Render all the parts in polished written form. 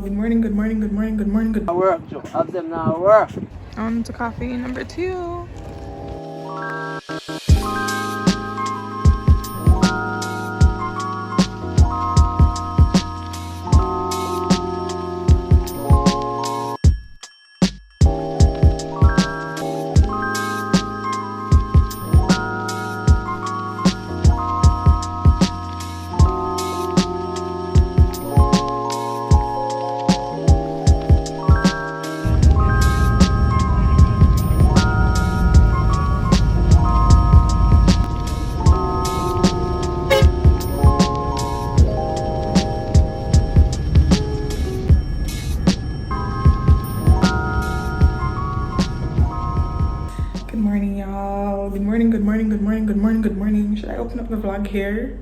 Good morning, good morning, good morning, good morning, good morning. Work, Joe. Have them now work. On to coffee number 2. Good morning, y'all. Good morning, good morning, good morning, good morning, good morning. Should I open up the vlog here?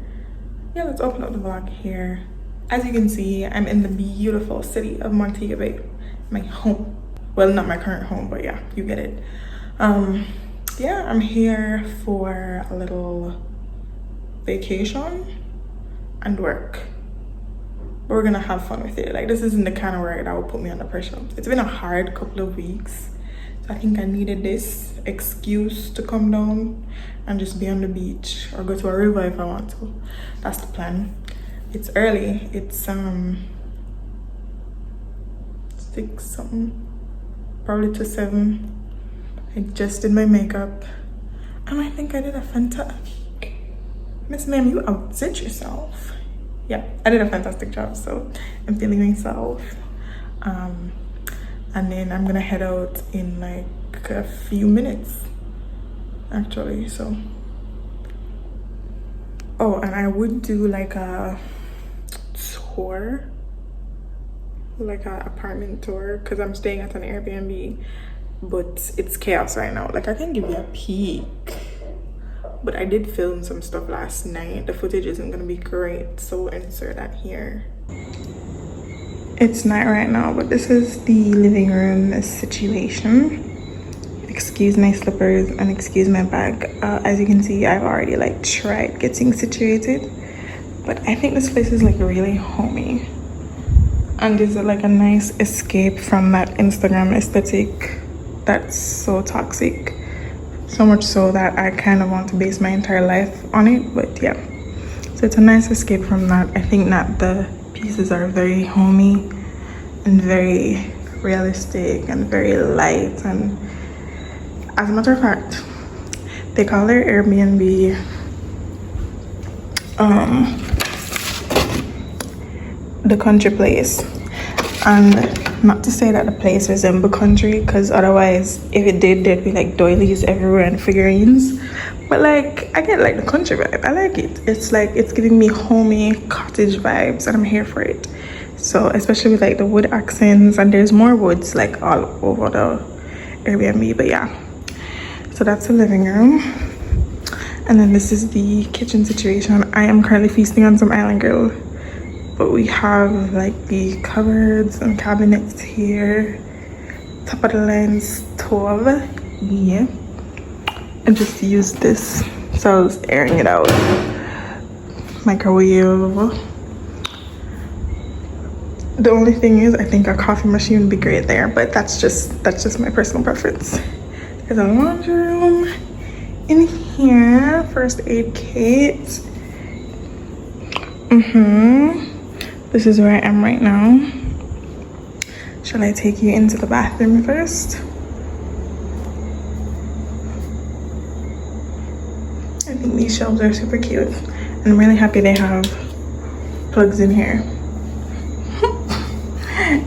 Yeah, let's open up the vlog here. As you can see, I'm in the beautiful city of Montego Bay, my home. Well, not my current home, but yeah, you get it. Yeah, I'm here for a little vacation and work. But we're gonna have fun with it. Like, this isn't the kind of work that will put me under pressure. It's been a hard couple of weeks. I think I needed this excuse to come down and just be on the beach or go to a river if I want to. That's the plan. It's early. It's 6 something, probably to 7. I just did my makeup and I think I did a fantastic. Miss Ma'am, you outdid yourself. Yeah, I did a fantastic job, so I'm feeling myself. And then I'm gonna head out in like a few minutes actually. So oh, and I would do like a tour, like an apartment tour, because I'm staying at an Airbnb, but it's chaos right now. Like, I can give you a peek, but I did film some stuff last night. The footage isn't gonna be great, so we'll insert that here. It's night right now, but this is the living room situation. Excuse my slippers and excuse my bag. As you can see, I've already like tried getting situated, but I think this place is like really homey. And there's like a nice escape from that Instagram aesthetic that's so toxic. So much so that I kind of want to base my entire life on it, but yeah. So it's a nice escape from that. I think that the pieces are very homey and very realistic and very light, and as a matter of fact, they call their Airbnb the country place. And not to say that the place resembles country, because otherwise if it did, there'd be like doilies everywhere and figurines, but like I get like the country vibe. I like it. It's like it's giving me homey cottage vibes and I'm here for it. So especially with like the wood accents, and there's more woods like all over the Airbnb. But yeah, so that's the living room, and then this is the kitchen situation. I am currently feasting on some Island Grill, but we have like the cupboards and cabinets here, top of the line stove, yeah, and just use this. So I was airing it out. Microwave. The only thing is, I think a coffee machine would be great there, but that's just my personal preference. There's a laundry room in here, first aid kit. This is where I am right now. Shall I take you into the bathroom first? I think these shelves are super cute, and I'm really happy they have plugs in here.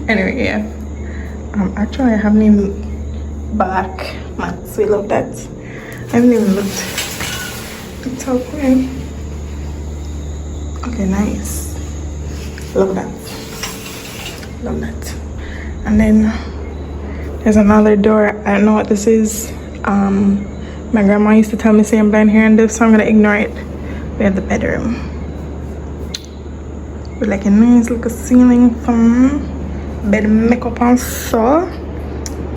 Anyway, yeah. Actually, I haven't even black mats. We love that. I haven't even looked how clean. Okay, nice. Love that. Love that. And then there's another door. I don't know what this is. My grandma used to tell me, say I'm blind here and this, so I'm gonna ignore it. We have the bedroom with like a nice little ceiling fan, bed makeup on, so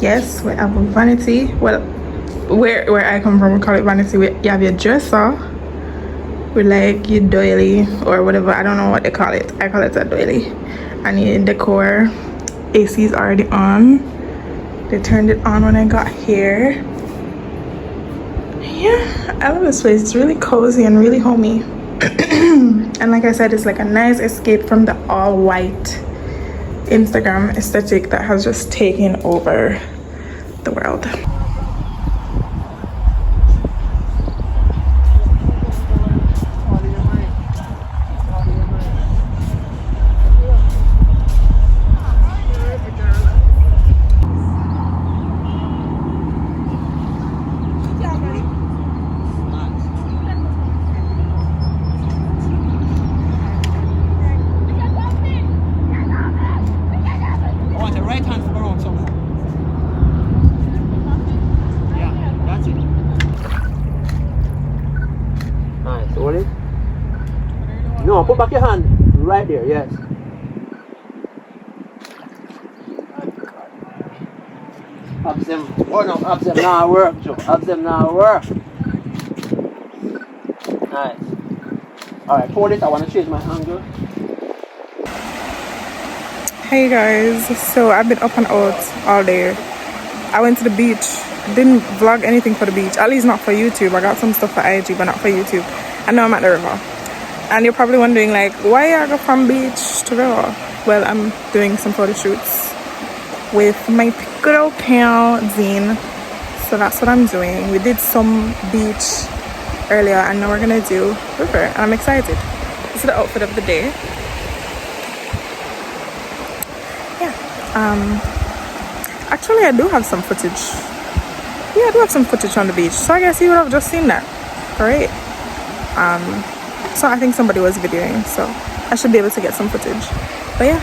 yes, we have a vanity. Well, where I come from, we call it vanity. You have your dresser with like your doily or whatever. I don't know what they call it. I call it a doily. I need decor. AC is already on. They turned it on when I got here. Yeah, I love this place. It's really cozy and really homey. And like I said, it's like a nice escape from the all white Instagram aesthetic that has just taken over the world. No, put back your hand right there, yes. Abs them, oh no, abs them now work, Joe. Abs them now work. Nice. Alright, hold it, I want to change my angle. Hey guys, so I've been up and out all day. I went to the beach, didn't vlog anything for the beach, at least not for YouTube. I got some stuff for IG, but not for YouTube. I know I'm at the river. And you're probably wondering like, why I go from beach to river? Well, I'm doing some photo shoots with my good old pal Zine. So that's what I'm doing. We did some beach earlier and now we're gonna do river and I'm excited. This is the outfit of the day. Yeah. Actually I do have some footage. Yeah, I do have some footage on the beach. So I guess you would have just seen that. Alright. So I think somebody was videoing, so I should be able to get some footage. But yeah.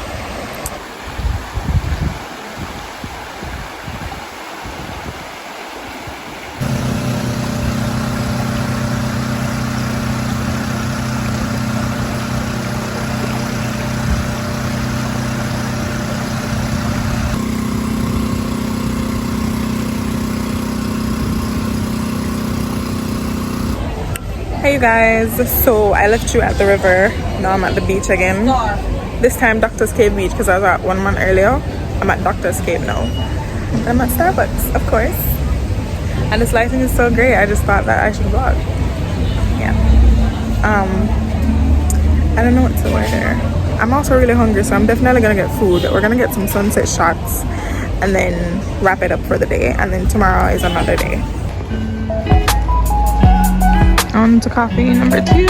Hey guys, so I left you at the river. Now I'm at the beach again. This time Doctor's Cave Beach because I was at 1 month earlier. I'm at Doctor's Cave now. And I'm at Starbucks, of course. And this lighting is so great, I just thought that I should vlog. Yeah. I don't know what to order. I'm also really hungry, so I'm definitely gonna get food. We're gonna get some sunset shots and then wrap it up for the day. And then tomorrow is another day. On to coffee number 2.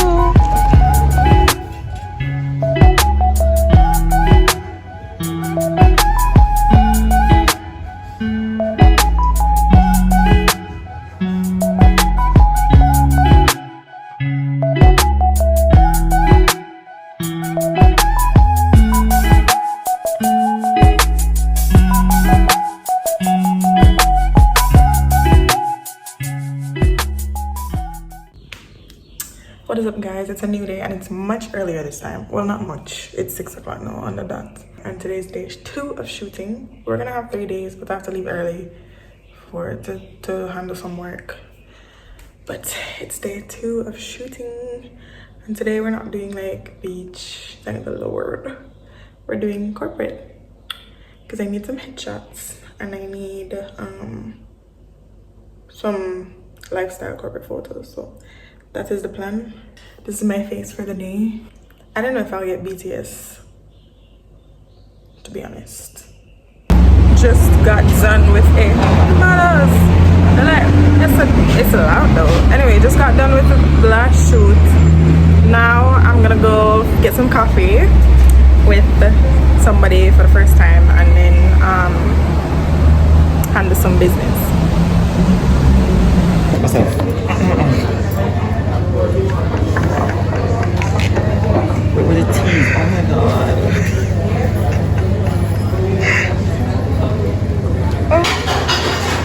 What is up guys, it's a new day and it's much earlier this time. Well, not much, it's 6 o'clock now on the dot. And today's day 2 of shooting. We're gonna have 3 days, but I have to leave early to handle some work. But it's day 2 of shooting. And today we're not doing like beach, thank the Lord. We're doing corporate. Because I need some headshots and I need some lifestyle corporate photos. So that is the plan. This is my face for the day. I don't know if I'll get BTS, to be honest. Just got done with a matters. It's loud though. Anyway, just got done with the last shoot. Now I'm gonna go get some coffee with somebody for the first time and then handle some business. With the teeth, oh my god. Oh,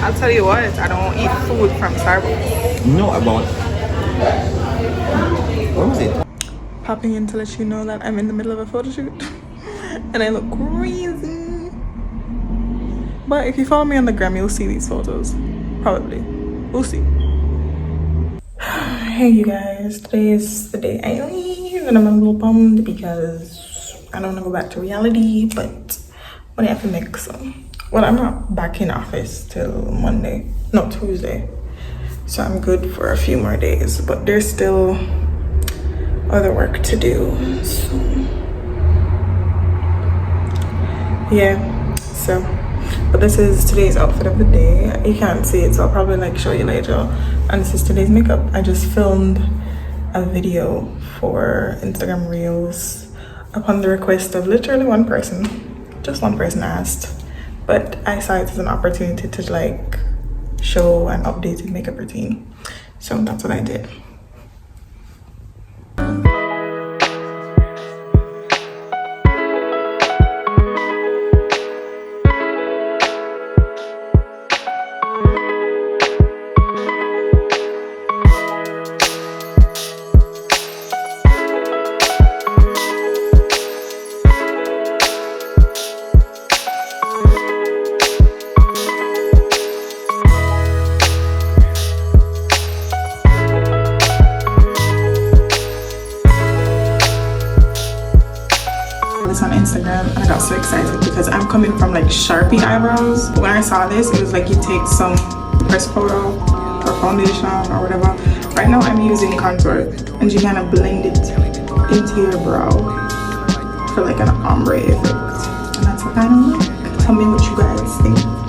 I'll tell you what, I don't eat food from Starbucks. No, I won't. What was it? Popping in to let you know that I'm in the middle of a photo shoot and I look crazy. But if you follow me on the gram, you'll see these photos. Probably. We'll see. Hey you guys, today is the day I leave and I'm a little bummed because I don't want to go back to reality, but what I have to make some. Well, I'm not back in office till Monday, no, Tuesday. So I'm good for a few more days, but there's still other work to do. So yeah, so, but this is today's outfit of the day. You can't see it, so I'll probably like show you later. And this is today's makeup. I just filmed a video for Instagram Reels upon the request of literally one person. Just one person asked, but I saw it as an opportunity to like show an updated makeup routine. So that's what I did. On Instagram and I got so excited because I'm coming from like Sharpie eyebrows. When I saw this, it was like you take some press photo or foundation or whatever. Right now I'm using contour and you kind of blend it into your brow for like an ombre effect, and that's the final look. Tell me what you guys think.